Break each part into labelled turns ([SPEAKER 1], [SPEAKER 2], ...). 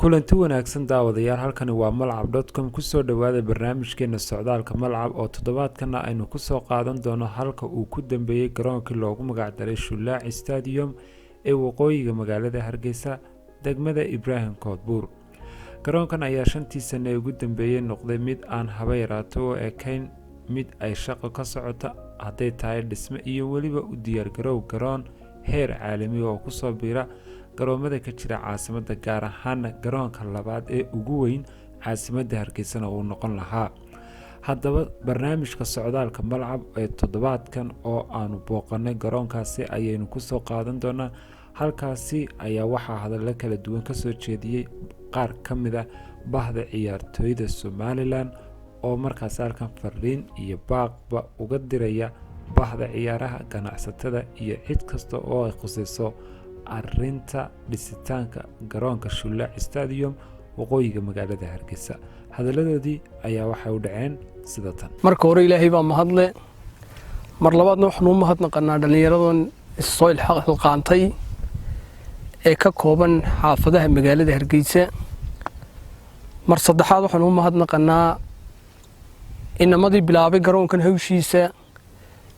[SPEAKER 1] kulanti wanaagsan daawadayaal halkani waa malcab.com kusoo dhawaada barnaamijkeena socdaalka malcab oo toddobaadkana aynu kusoo qaadan doono halka uu ku dambeeyay garoonkii loogu magac daray Shulaaci Stadium ee waqooyiga magaalada Hargeysa degmada Ibrahim Koodbuur. garoonkan ayaa 5 sano ugu dambeeyay noqday mid aan haba yaraato oo ekayn mid ay shaqo ka socota haday tahay dhisme iyo waliba u diyaar garow garoon heer caalami oo ku soo biira garoomada ka jira caasimada gaar ahaan garoonka labaad ee ugu weyn caasimada Hargeysa oo noqon lahaa. haddaba barnaamijka socdaalka malcab ee toddobaadkan oo aanu booqanay garoonkaasi ayaynu ku soo qaadan doonaa. halkaasi ayaa waxaa hadallo kala duwan ka soo jeediyay qaar ka mid ah bahda ciyaartooyda Somaliland oo markaas halkan fariin iyo baaqba uga diraya bahda ciyaaraha ganacsatada iyo cid kasta oo ay khusayso arinta dhisitaanka garoonka Shulaaci Stadium waqooyiga magaalada Hargeysa. hadaladoodii ayaa waxay u dhaceen sida tan.
[SPEAKER 2] marka hore Ilaahay baa mahadle, mar labaadna waxaan u mahadnaqanaa dhalinyaradan soo ilxaqaantay ee ka kooban xaafadaha magaalada Hargeysa. mar saddexaad waxaan u mahadnaqanaa inamadii bilaabay garoonkan hawshiisa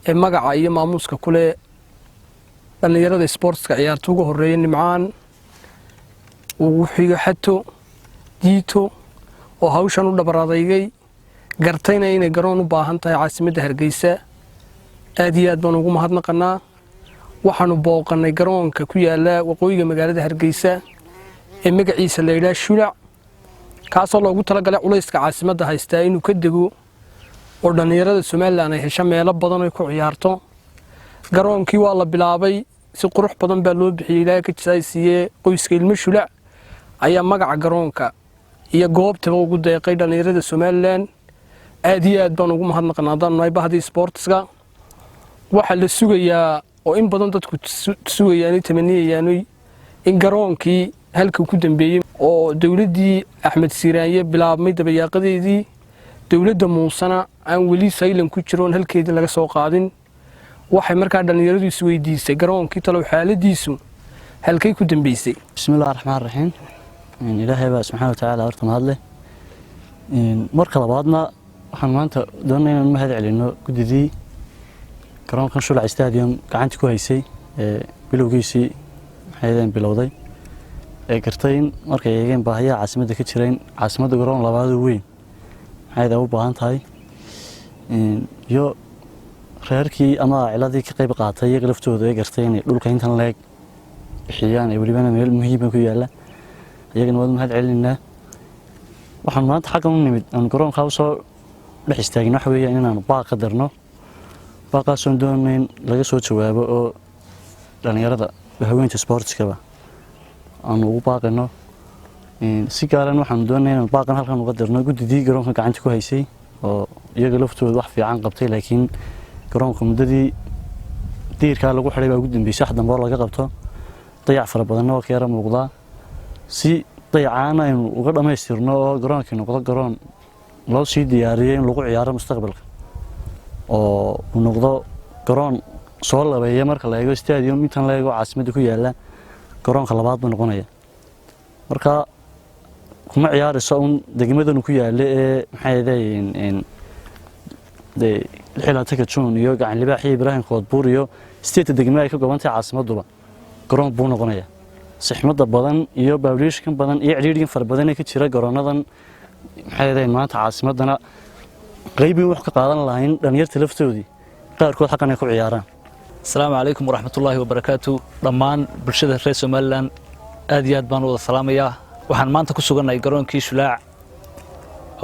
[SPEAKER 2] ee magaca iyo maamuuska kule dhalinyarada sportska ciyaarta ugu horeeyay Nimcaan uu xiga xato diito oo hawshan u dhabaradaygay gartayna inay garoon u baahan tahay caasimada Hargeysa. aad iyo aad baan ugu mahadnaqanaa. waxaanu booqanay garoonka ku yaala waqooyiga magaalada Hargeysa ee magaciisa la yiraahdo Shulaac, kaasoo loogu talagalay culayska caasimada haysta inuu ka dego oo dhalinyarada Somaliland ay hesho meelo badan oo ku ciyaarto. garoonkii waa la bilaabay si qurux badan baa loo bixiyay ilaa ka jisaysiye qoyska ilmo Shulaac ayaa magaca garoonka iyo goobta ugu deeqay dhalinyarada Somaliland. aad iyo aad baan ugu mahadnaqnaa dadnay bahdii sportska. waxa la sugayaa oo in badan dadku sugayaan tamaniyayaan in garoonkii halka ku dambeeyay oo dawladii Axmed Siiraanye bilaabmay dabayaaqadeedii dawladda Muusana aan wali saylan ku jiroon halkeedii laga soo qaadin. waxay markaa dhalinyaradu is weydiisay garoonkii talow xaaladiisu halkay ku dambeysay.
[SPEAKER 3] bismillaahir rahmaanir rahiim. ilaahay baa subxaanahu wa ta'aala horta mahadle. marka labaadna waxaan maanta doonaynaa inaan mahad celino gudidii garoonkan Shulaaci Stadium gacanta ku haysay bilowgiisii waxay bilowday gartay in markay eegeen baahiyaha caasimada ka jireen caasimada garoon labaad oo weyn waxay u baahan tahay iyo reerkii ama ciladii ka qayb qaatay iyaga laftooda ay gartay in dhulka intan leeg bixiyaan ee waliba meel muhiim ah ku yaala iyagana wada mahad celinaa. waxaan maanta xaqan u nimid aan garoonka u soo dhex istaagin wax weeyaan inaan baaq ka darno baaqaasoo doonayn laga soo jawaabo oo dhalinyarada haweynta sportska aan ugu baaqano. si gaaran waxaan doonaynaa baaqan halkan uga darno gudidii garoonka gacanta ku haysay oo iyaga laftooda wax fiican qabtay laakiin garoonka mudadii diirka lagu xiray baa ugu dambeysay wax dambe laga qabto dayac fara badan oo ka yara muuqda. si dayacana aynu uga dhameystirno oo garoonkii noqdo garoon loo sii diyaariyay in lagu ciyaaro mustaqbalka oo uu noqdo garoon soo labeeya marka la eego stadium intan la eego caasimada ku yaala garoonka labaad buu noqonaya. marka kuma ciyaarayso degmadan ku yaala ee maxay ahaayeen xilata June iyo gacan libaax Ibrahim Koodbuur iyo state degmada ay ka goobantay caasimaduba garoon buu noqonaya. saxmada badan iyo population badan iyo ciriiriga far badan ee ka jira garoonadan maxay ahaayeen maanta caasimadana qaybi wax ka qaadan lahayn dhalinyarta laftoodii qaarkood xaqan ay ku ciyaaraan.
[SPEAKER 4] السلام عليكم ورحمة الله وبركاته. دمان برشة رئيس Somaliland aad iyo aad baan wada salaamayaa. waxaan maanta ku suganay garoonkii Shulaac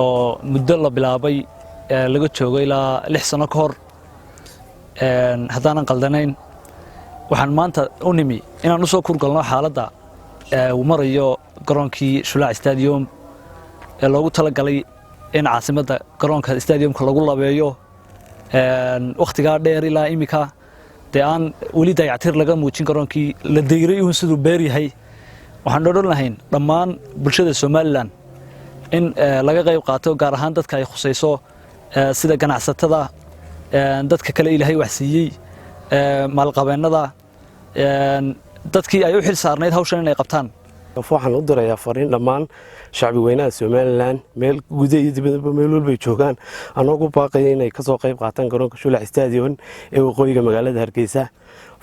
[SPEAKER 4] oo muddo la bilaabay laga joogo ilaa 6 sano ka hor haddaanan qaldanayn. waxaan maanta u nimi inaan u soo kurgalno xaaladda uu marayo garoonkii Shulaaci Stadium ee loogu talagalay in caasimada garoonka stadiumka lagu labeeyo waqtiga dheer ilaa imika aan wali dayactir laga muujin garoonkii la deeray uu sidoo beer yahay. waxaan dhoodhan lahayn dhammaan bulshada Somaliland in laga qayb qaato gaar ahaan dadka ay khusayso sida ganacsatada dadka kale Ilaahay wax siiyay maalqabeennada dadkii ay u xil saarneed hawshan inay qabtaan
[SPEAKER 5] waxaan u dirayaa fariin dhammaan shacbi weynaha Somaliland meel gudaha iyo dibadda meel walba ay joogaan anagu baaqay inay ka soo qayb qaataan garoonka Shulac Stadium ee waqooyiga magaalada Hargeysa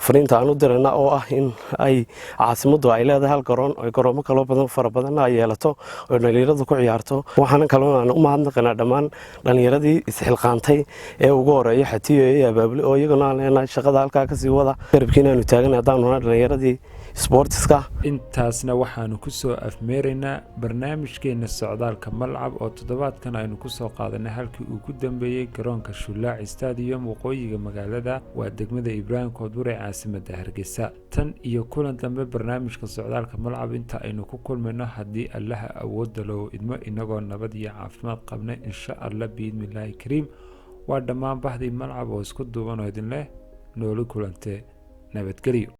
[SPEAKER 5] fariinta aan u dirana oo ah in ay caasimaddu ay leedahay hal garoon oo garoomo kala badan fara badan ay yeelato oo dhalinyaradu ku ciyaarto waxaan kaloo aan u mahadnaqaynaa dhammaan dhalinyaradii isxilqaantay ee ugu horeeyay Xatiyo iyo Abaabul oo iyaguna leenahay shaqada halka ka sii wada garabkiina aanu taagan hadaan dhalinyaradii sportska
[SPEAKER 1] intaasna waxaanu ku soo afmeeraynaa barnaamijkeena socdaalka malcab oo toddobaadkan aynu ku soo qaadanay halkii uu ku dambeeyay garoonka Shulac Stadium waqooyiga magaalada waa degmada Ibraahim Koodbuur caasimadda Hargeysa tan iyo kulan dambe barnaamijka socdaalka malcab inta aynu ku kulmayno haddii Allaha awoodda loo idmo inagoo nabad iyo caafimaad qabna insha Allah biidmillaahi kariim waa dhammaan bahdii malcab oo isku duuban oo idin leh nooli kulantee nabadgelyo